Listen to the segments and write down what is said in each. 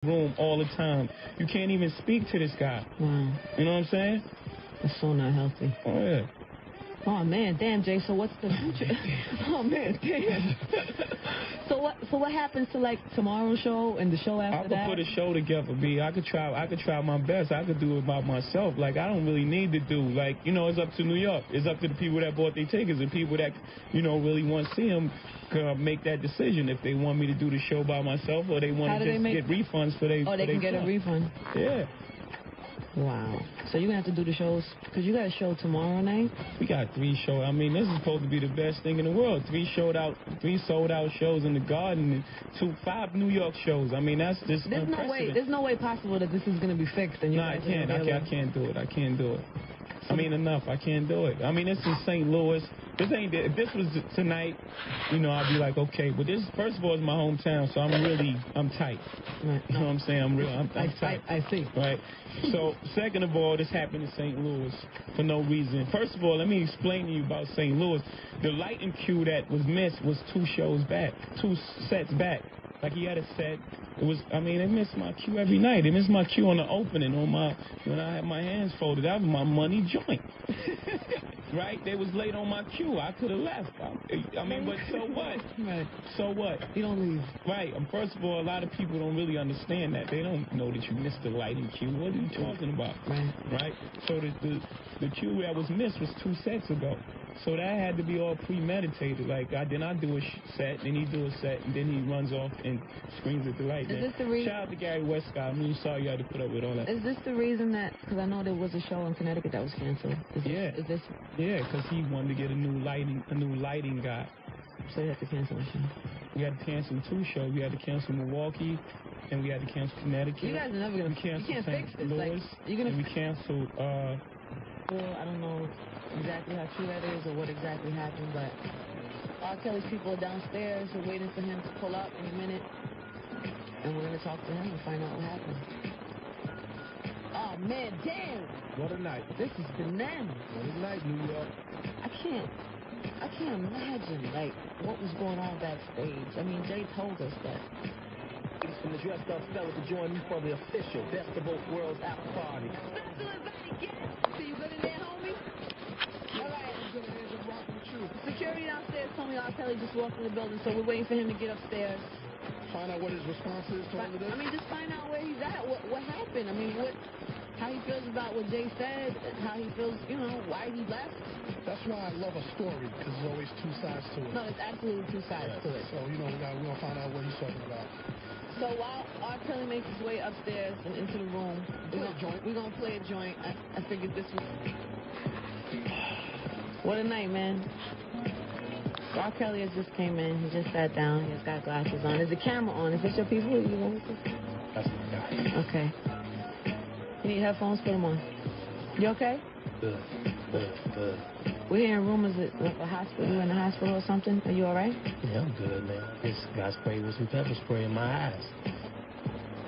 room all the time. You can't even speak to this guy. Wow. You know what I'm saying? That's so not healthy. Oh, yeah. Oh, man. Damn, Jay. So what's the future? Oh, man. Damn. So what happens to, like, tomorrow's show and the show after that? I could put a show together, B. I could try my best. I could do it by myself. Like, I don't really need to do, like, you know, it's up to New York. It's up to the people that bought their tickets and people that, you know, really want to see them make that decision if they want me to do the show by myself or they want to just get refunds for their. Oh, they can get a refund. Yeah. Wow. So you're going to have to do the shows, because you got a show tomorrow night? We got 3 shows. I mean, this is supposed to be the best thing in the world. 3 sold out shows in the Garden and 5 New York shows. I mean, that's just There's no way possible that this is going to be fixed. And I can't. I can't do it. I can't do it. I mean, enough. I can't do it. I mean, it's in St. Louis. If this was tonight, you know, I'd be like, okay. But this, first of all, is my hometown, so I'm tight. Right. You know what I'm saying? I'm tight. I see. Right. So, second of all, this happened in St. Louis for no reason. First of all, let me explain to you about St. Louis. The lighting cue that was missed was 2 sets back. Like, he had a set. They missed my cue every night. They missed my cue on the opening, when I had my hands folded. That was my money joint. Right? They was late on my cue. I could have left. I mean, but so what? Right. So what? You don't leave. Right. First of all, a lot of people don't really understand that. They don't know that you missed the lighting cue. What are you talking about? Right? So the cue that was missed was 2 sets ago. So that had to be all premeditated. Like, then I do a set, then he do a set, and then he runs off and screams at the light. Is this the reason? Shout out to Gary Westcott. I mean, sorry you had to put up with all that. Is this the reason that, because I know there was a show in Connecticut that was canceled. Yeah, because he wanted to get a new lighting guy. So you had to cancel the show. We had to cancel 2 shows. We had to cancel Milwaukee, and we had to cancel Connecticut. You guys are never going to cancel St. Louis. And we canceled, I don't know exactly how true that is or what exactly happened, but R. Kelly's people are downstairs. We're waiting for him to pull up in a minute, and we're going to talk to him and find out what happened. Oh, man, damn! What a night. This is bananas. What a night, New York. I can't imagine, like, what was going on backstage. I mean, Jay told us that. From the dressed up fella to join me for the official Best of Both Worlds after party. Special invited guest. So you good in there, homie? All right. I'm good in there, just rocking with you. Security downstairs told me R. Kelly just walked in the building, so we're waiting for him to get upstairs. Find out what his response is to all of this? I mean, just find out where he's at. What happened? I mean, how he feels about what Jay said, how he feels, you know, why he left. That's why I love a story, because there's always 2 sides to it. No, there's absolutely 2 sides to it. So, you know, we're going to find out what he's talking about. So while R. Kelly makes his way upstairs and into the room, we're going to play a joint. I figured this was... What a night, man. R. Kelly has just came in. He just sat down. He's got glasses on. Is the camera on? Is this your people? You want this? That's my guy. Okay. You need headphones? Put them on. You okay? Good. We're hearing rumors that a hospital, you're in the hospital or something. Are you all right? Yeah, I'm good, man. Just got sprayed with some pepper spray in my eyes.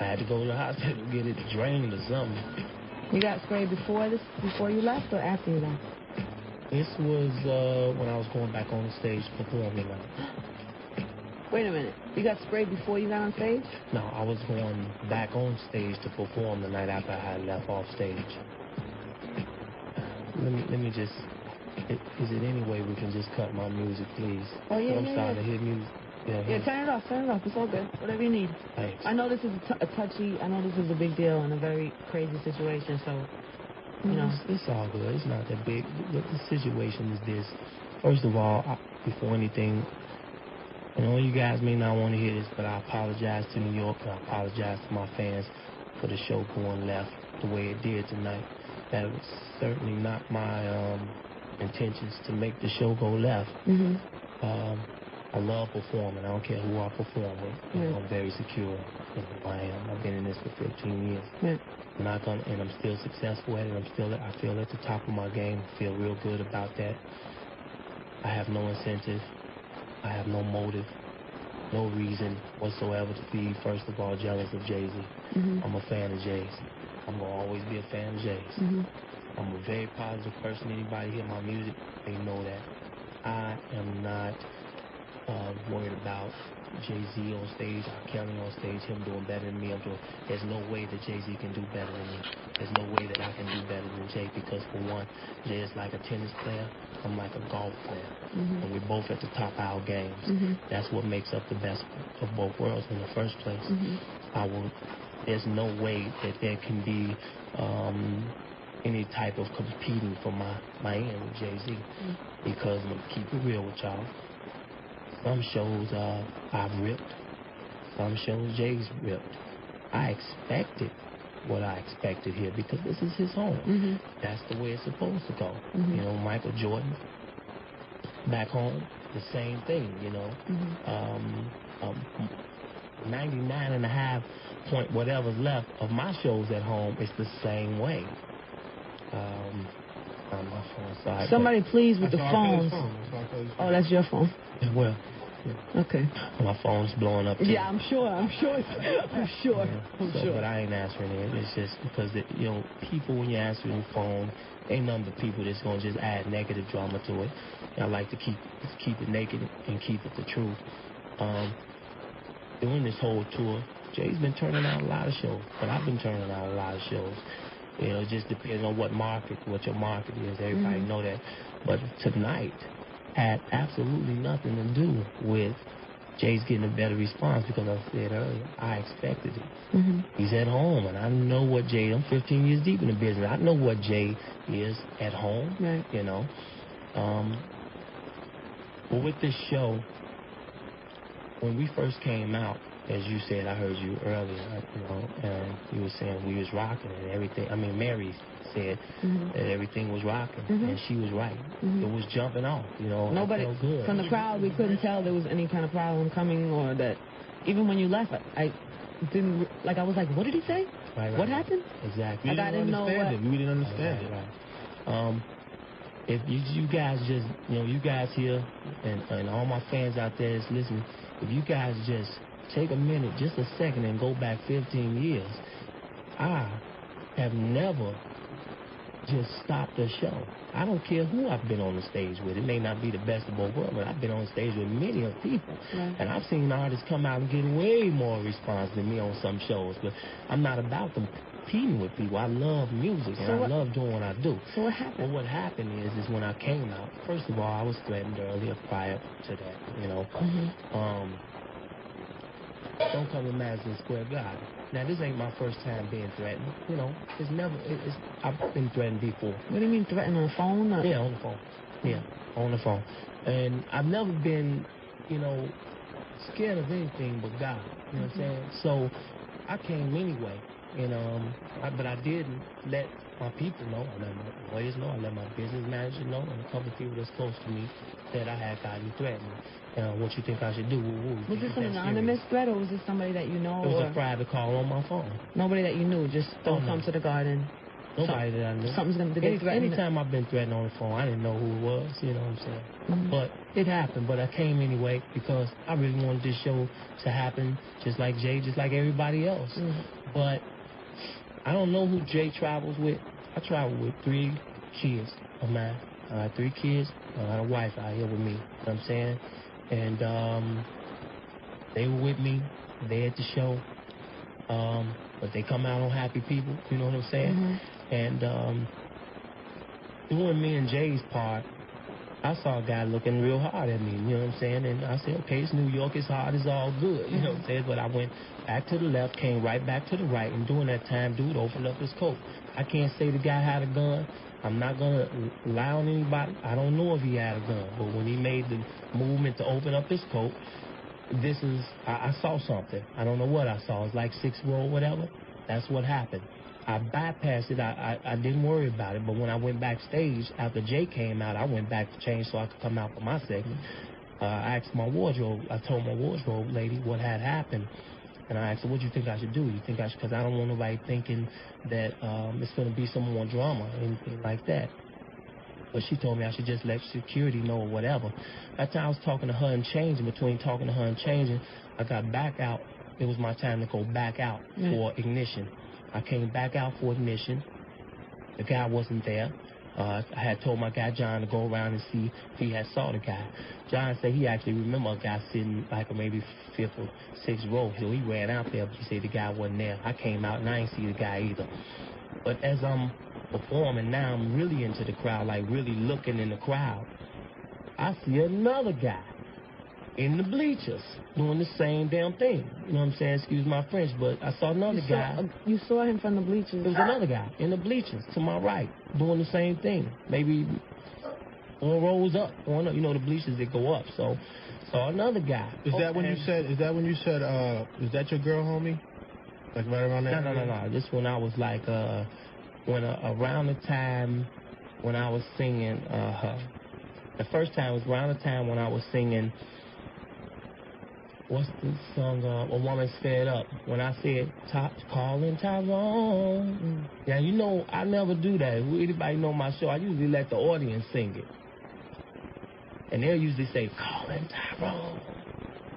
I had to go to the hospital to get it drained or something. You got sprayed before you left or after you left? This was when I was going back on the stage performing. Wait a minute. You got sprayed before you got on stage? No, I was going back on stage to perform the night after I had left off stage. Let me just... Is it any way we can just cut my music, please? Oh, yeah, I'm starting to hear music. Yeah, turn it off. It's all good. Whatever you need. Thanks. I know this is a touchy, I know this is a big deal and a very crazy situation, so, you know. It's all good. It's not that big. The situation is this. First of all, before anything, I know you guys may not want to hear this, but I apologize to New York, and I apologize to my fans for the show going left the way it did tonight. That was certainly not my intentions to make the show go left. Mm-hmm. I love performing. I don't care who I perform with. Mm-hmm. I'm very secure in who I am. I've been in this for 15 years. Mm-hmm. And I'm still successful at it. I feel at the top of my game. I feel real good about that. I have no incentive. I have no motive, no reason whatsoever to be, first of all, jealous of Jay-Z. Mm-hmm. I'm a fan of Jay's. I'm going to always be a fan of Jay's. Mm-hmm. I'm a very positive person. Anybody hear my music, they know that. I am not worried about Jay-Z on stage, R. Kelly on stage, him doing better than me. There's no way that Jay-Z can do better than me. There's no way that I can do better than Jay, because for one, Jay is like a tennis player, I'm like a golf player. And we're both at the top of our games. That's what makes up the best of both worlds in the first place. There's no way that there can be any type of competing for my end with Jay-Z. Because I'm going to keep it real with y'all. Some shows I've ripped. Some shows Jay's ripped. I expected what I expected here because this is his home. That's the way it's supposed to go. You know, Michael Jordan, back home, the same thing, you know. 99.5 point whatever's left of my shows at home is the same way. On my phone side. Somebody please with the phones. Oh, that's your phone. Well, okay. My phone's blowing up too. Yeah, I'm sure. I'm sure. But I ain't answering it. It's just because, you know, people, when you answer the phone, ain't none but people that's going to just add negative drama to it. And I like to keep it naked and keep it the truth. Doing this whole tour, Jay's been turning out a lot of shows, but I've been turning out a lot of shows. You know, it just depends on what your market is. Everybody know that. But tonight had absolutely nothing to do with Jay's getting a better response, because I said earlier, I expected it. He's at home, and I know what Jay, I'm 15 years deep in the business. I know what Jay is at home, right. You know. But with this show, when we first came out, as you said, I heard you earlier, you know, and you were saying we was rocking and everything. I mean, Mary said that everything was rocking, and she was right. It was jumping off, you know. Nobody, I felt good. From the crowd, we couldn't tell there was any kind of problem coming, or that even when you left, I didn't, like, I was like, what did he say? Right. What happened? Exactly. Like, I didn't know what. We didn't understand it. Right. If you guys just, you know, you guys here and all my fans out there that's listening, if you guys just take a minute, just a second, and go back 15 years, I have never just stopped a show. I don't care who I've been on the stage with. It may not be the best of both worlds, but I've been on stage with many of people. Right. And I've seen artists come out and get way more response than me on some shows. But I'm not about competing with people. I love music, and I love doing what I do. So what happened? Well, what happened is when I came out, first of all, I was threatened earlier prior to that, you know. Don't come to Madison Square Garden. Now, this ain't my first time being threatened. You know, I've been threatened before. What do you mean threatened, on the phone? Or? Yeah, on the phone. Yeah, on the phone. And I've never been, you know, scared of anything but God. You know what I'm saying? So I came anyway. And but I did let my people know, I let my lawyers know, I let my business manager know, and a couple of people that's close to me that I had gotten threatened. What you think I should do? Was this an anonymous threat, or was this somebody that you know? It was a private call on my phone. Nobody that you knew, just don't come to the garden. Nobody that I knew. Something's going to be threatened. Anytime I've been threatened on the phone, I didn't know who it was, you know what I'm saying? But it happened, but I came anyway because I really wanted this show to happen just like Jay, just like everybody else. But I don't know who Jay travels with. I travel with 3 kids of mine. I got 3 kids. I got a wife out here with me, you know what I'm saying? And they were with me. They at the show. But they come out on happy people, you know what I'm saying? And doing me and Jay's part, I saw a guy looking real hard at me, you know what I'm saying? And I said, okay, it's New York, it's hard, it's all good, you know what I'm saying? But I went back to the left, came right back to the right, and during that time, dude opened up his coat. I can't say the guy had a gun. I'm not going to lie on anybody. I don't know if he had a gun, but when he made the movement to open up his coat, I saw something. I don't know what I saw. It's like 6 row, whatever. That's what happened. I bypassed it. I didn't worry about it. But when I went backstage, after Jay came out, I went back to change so I could come out for my segment. I asked my wardrobe. I told my wardrobe lady what had happened. And I asked her, what do you think I should do? You think I should, because I don't want nobody thinking that it's going to be some more drama, anything like that. But she told me I should just let security know or whatever. That time I was talking to her and changing. Between talking to her and changing, I got back out. It was my time to go back out for ignition. I came back out for ignition. The guy wasn't there. I had told my guy John to go around and see if he had saw the guy. John said he actually remember a guy sitting like maybe 5th or 6th row, so he ran out there, but he said the guy wasn't there. I came out and I didn't see the guy either. But as I'm performing now, I'm really into the crowd, like really looking in the crowd. I see another guy in the bleachers doing the same damn thing. You know what I'm saying? Excuse my French, but I saw another guy. You saw him from the bleachers? There was another guy in the bleachers to my right doing the same thing. Maybe 4 rows up, going up. You know the bleachers that go up. So saw another guy. Is that when you said, is that your girl, homie? Like right around that? No. This when I was like, around the time when I was singing, the first time was around the time when I was singing, what's the song, A Woman's Fed Up, when I said, calling Tyrone. Yeah, you know, I never do that. If anybody know my show, I usually let the audience sing it. And they'll usually say, calling Tyrone.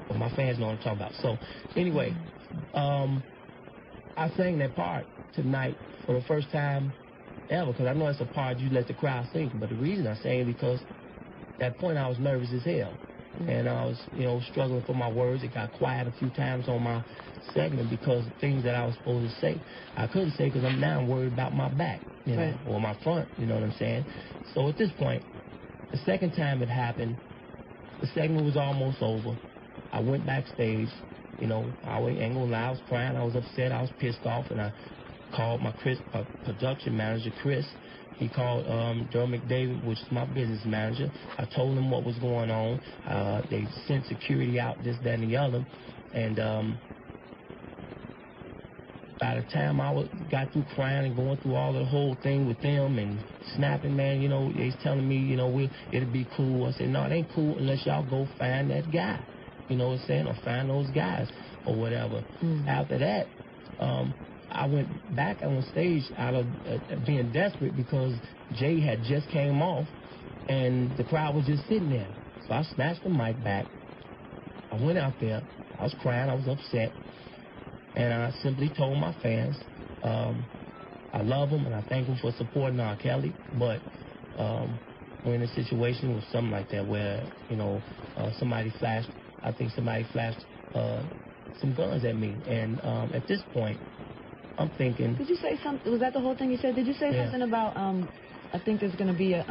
But my fans know what I'm talking about. So, anyway, I sang that part tonight for the first time ever, because I know it's a part you let the crowd sing. But the reason I sang it because at that point I was nervous as hell. And I was, you know, struggling for my words. It got quiet a few times on my segment because things that I was supposed to say, I couldn't say because I'm now worried about my back, you know, right, or my front, you know what I'm saying? So at this point, the second time it happened, the segment was almost over. I went backstage, you know, I ain't gonna lie, I was crying, I was upset, I was pissed off, and I called my production manager, Chris. He called Durham McDavid, which is my business manager. I told him what was going on. They sent security out, this, that, and the other. And by the time I got through crying and going through all the whole thing with them and snapping, man, you know, they was telling me, you know, it'll be cool. I said, no, it ain't cool unless y'all go find that guy. You know what I'm saying? Or find those guys or whatever. After that, I went back on stage out of being desperate because Jay had just came off and the crowd was just sitting there. So I snatched the mic back. I went out there. I was crying. I was upset. And I simply told my fans, I love them and I thank them for supporting R. Kelly. But we're in a situation with something like that where, you know, somebody flashed some guns at me. And at this point, I'm thinking. Did you say something? Was that the whole thing you said? Did you say something about, I think there's going to be a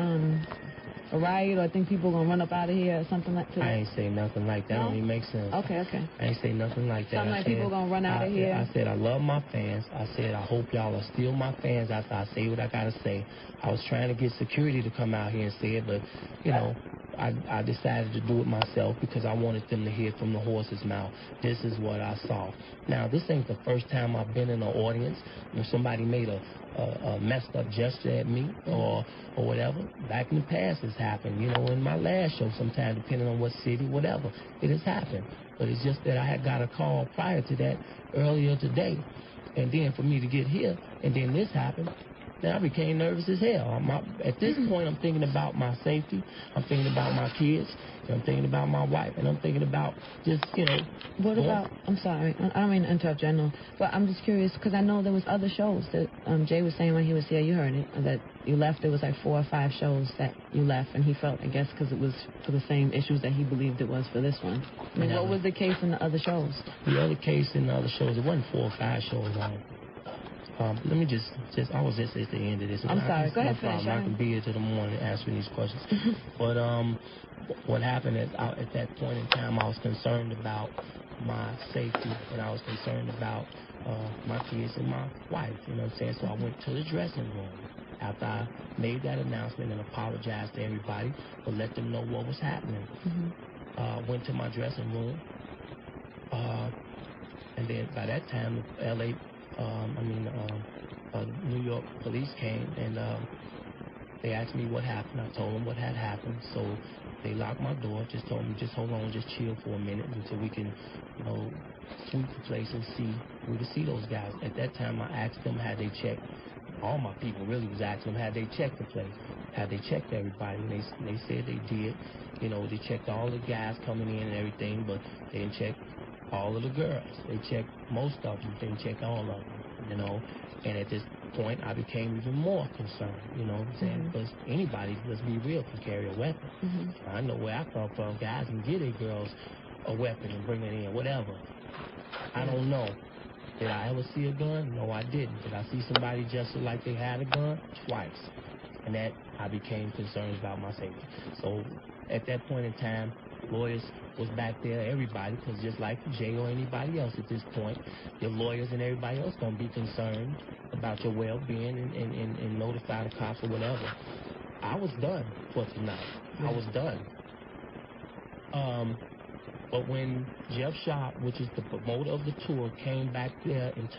riot, or I think people are going to run up out of here or something like that? I ain't say nothing like that. No? Don't even make sense. Okay. I ain't say nothing like that. Something like people going to run out of here? I said I love my fans. I said I hope y'all are still my fans after I say what I got to say. I was trying to get security to come out here and say it, but, you know, I decided to do it myself because I wanted them to hear from the horse's mouth. This is what I saw. Now, this ain't the first time I've been in an audience when somebody made a messed up gesture at me or whatever. Back in the past, it's happened. You know, in my last show, sometime, depending on what city, whatever, it has happened. But it's just that I had got a call prior to that earlier today. And then for me to get here, and then this happened, then I became nervous as hell. At this point, I'm thinking about my safety. I'm thinking about my kids. I'm thinking about my wife. And I'm thinking about just, you know. What about, I'm sorry, I don't mean to interrupt you, I know. But I'm just curious, because I know there was other shows that Jay was saying when he was here, you heard it, that you left. There was like 4 or 5 shows that you left, and he felt, I guess, because it was for the same issues that he believed it was for this one. I mean, what was the case in the other shows? The other case in the other shows, it wasn't 4 or 5 shows. Let me just, I was just at the end of this. I'm sorry, go ahead, finish. I can be here till the morning answering these questions. But what happened at that point in time, I was concerned about my safety, and I was concerned about my kids and my wife, you know what I'm saying? So I went to the dressing room after I made that announcement and apologized to everybody, but let them know what was happening. Went to my dressing room, and then by that time, New York police came and they asked me what happened. I told them what had happened. So they locked my door, just told me, just hold on, just chill for a minute until we can, you know, sweep the place and we could see those guys. At that time, I asked them had they checked. All my people really was asking them had they checked the place, had they checked everybody. And they said they did. You know, they checked all the guys coming in and everything, but they didn't check all of the girls. They checked most of them. They didn't check all of them. you know. And at this point, I became even more concerned, you know what I'm saying? Because anybody, let's be real, can carry a weapon. I know where I come from. Guys can get their girls a weapon and bring it in, whatever. I don't know. Did I ever see a gun? No, I didn't. Did I see somebody just like they had a gun? Twice. And that I became concerned about my safety. So at that point in time, lawyers was back there, everybody, because just like Jay or anybody else at this point, your lawyers and everybody else going to be concerned about your well-being and notify the cops or whatever. I was done for tonight. I was done. But when Jeff Sharp, which is the promoter of the tour, came back there and told